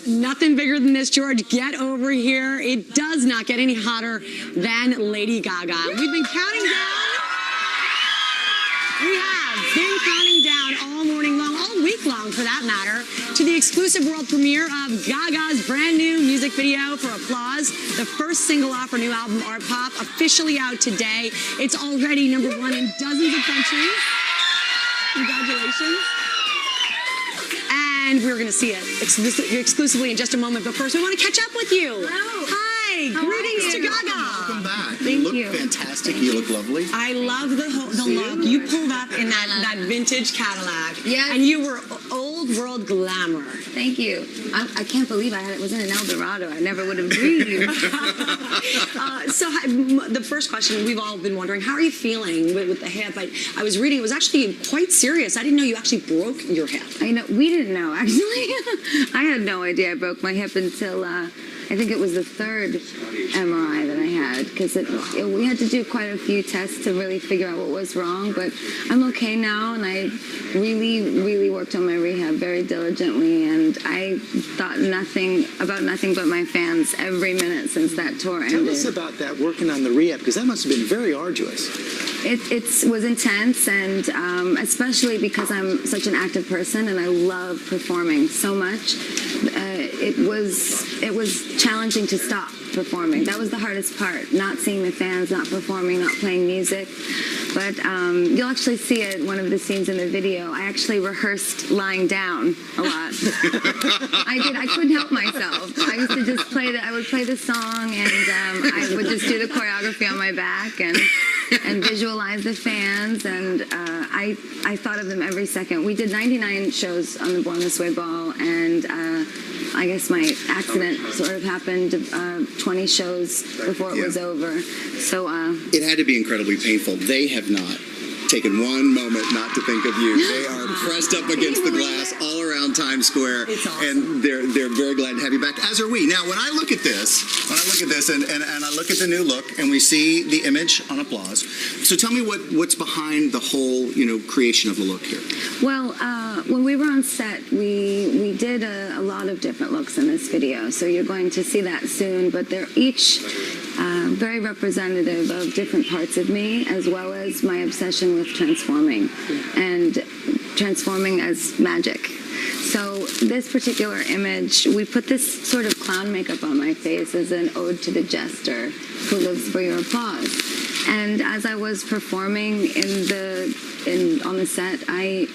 Nothing bigger than this, George. Get over here. It does not get any hotter than Lady Gaga. We've been counting down. We have been counting down all morning long, all week long for that matter, to the exclusive world premiere of Gaga's brand new music video for Applause, the first single off her new album, Art Pop, officially out today. It's already #1 in dozens of countries. Congratulations. And we're going to see it exclusively in just a moment. But first, we want to catch up with you. Hello. Hi. Greetings to Gaga. Welcome back. Thank you look fantastic. You look lovely. I love the look. You pulled up in that vintage Cadillac. Yes. And you were old world glamour. Thank you. I can't believe I was in an Eldorado. I never would have dreamed. The first question, we've all been wondering, how are you feeling with the hip? I was reading, it was actually quite serious. I didn't know you actually broke your hip. I know. We didn't know, actually. I had no idea I broke my hip until I think it was the third MRI that I had, because we had to do quite a few tests to really figure out what was wrong. But I'm okay now, and I really worked on my rehab very diligently, and I thought nothing but my fans every minute since that tour ended. Tell us about that, working on the rehab, because that must have been very arduous. It was intense, and especially because I'm such an active person and I love performing so much. It was challenging to stop performing. That was the hardest part, not seeing the fans, not performing, not playing music. But you'll actually see it in one of the scenes in the video. I actually rehearsed lying down a lot. I did. I couldn't help myself. I used to just I would play the song, and I would just do the choreography on my back and visualize the fans, and I thought of them every second. We did 99 shows on the Born This Way ball, and I guess my accident sort of happened 20 shows before it was over. So it had to be incredibly painful. They have not taken one moment not to think of you. They are pressed up against the glass all around Times Square, and they're very glad to have you back, as are we. Now, when I look at this, and I look at the new look, and we see the image on Applause. So tell me what's behind the whole creation of the look here. Well, when we were on set, we did a lot of different looks in this video, so you're going to see that soon. But they're each very representative of different parts of me, as well as my obsession with transforming, and transforming as magic. So this particular image, we put this sort of clown makeup on my face as an ode to the jester who lives for your applause. And as I was performing on the set, I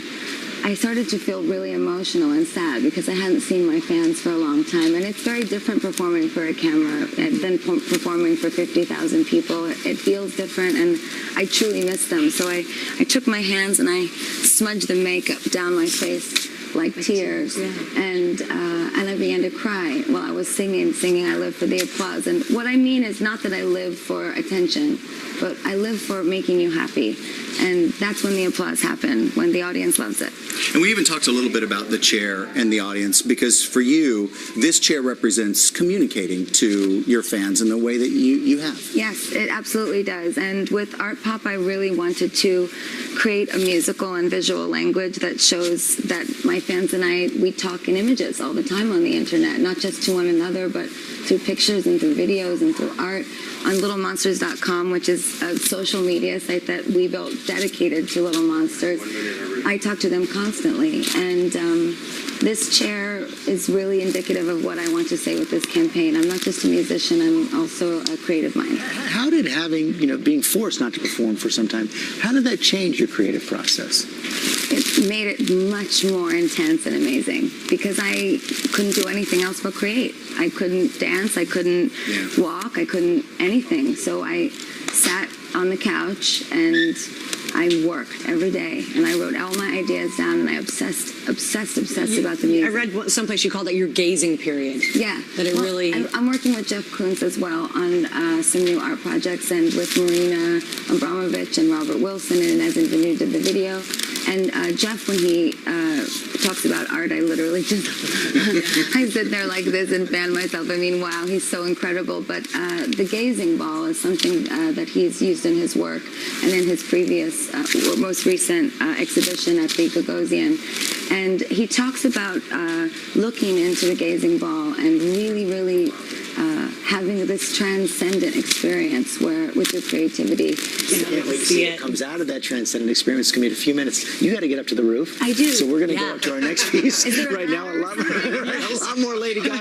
started to feel really emotional and sad because I hadn't seen my fans for a long time. And it's very different performing for a camera than performing for 50,000 people. It feels different, and I truly miss them. So I took my hands and I smudged the makeup down my face like tears, and I began to cry while I was singing I Live for the Applause. And what I mean is not that I live for attention, but I live for making you happy. And that's when the applause happens, when the audience loves it. And we even talked a little bit about the chair and the audience, because for you, this chair represents communicating to your fans in the way that you have. Yes, it absolutely does. And with Art Pop, I really wanted to create a musical and visual language that shows that my fans and we talk in images all the time on the internet, not just to one another, but through pictures and through videos and through art. On littlemonsters.com, which is a social media site that we built dedicated to Little Monsters, I talk to them constantly. And this chair is really indicative of what I want to say with this campaign. I'm not just a musician, I'm also a creative mind. How did being forced not to perform for some time, how did that change your creative process? It made it much more intense and amazing, because I couldn't do anything else but create. I couldn't dance, I couldn't walk, I couldn't anything. So I sat on the couch and I worked every day, and I wrote all my ideas down, and I obsessed about the music. I read someplace you called it your gazing period. Yeah. That it really... I'm working with Jeff Koons as well on some new art projects, and with Marina Abramovich and Robert Wilson, and Evan Vanu did the video. And Jeff, when he talks about art, I literally just, I sit there like this and fan myself. I mean, wow, he's so incredible. But the gazing ball is something that he's used in his work and in his previous, most recent exhibition at the Gagosian. And he talks about looking into the gazing ball and really having this transcendent experience where, with your creativity. I can't wait to see what comes out of that transcendent experience. It's going to be in a few minutes. You got to get up to the roof. I do. So we're going to Yeah. go up to our next piece Is there a right now. A lot more Lady Gaga.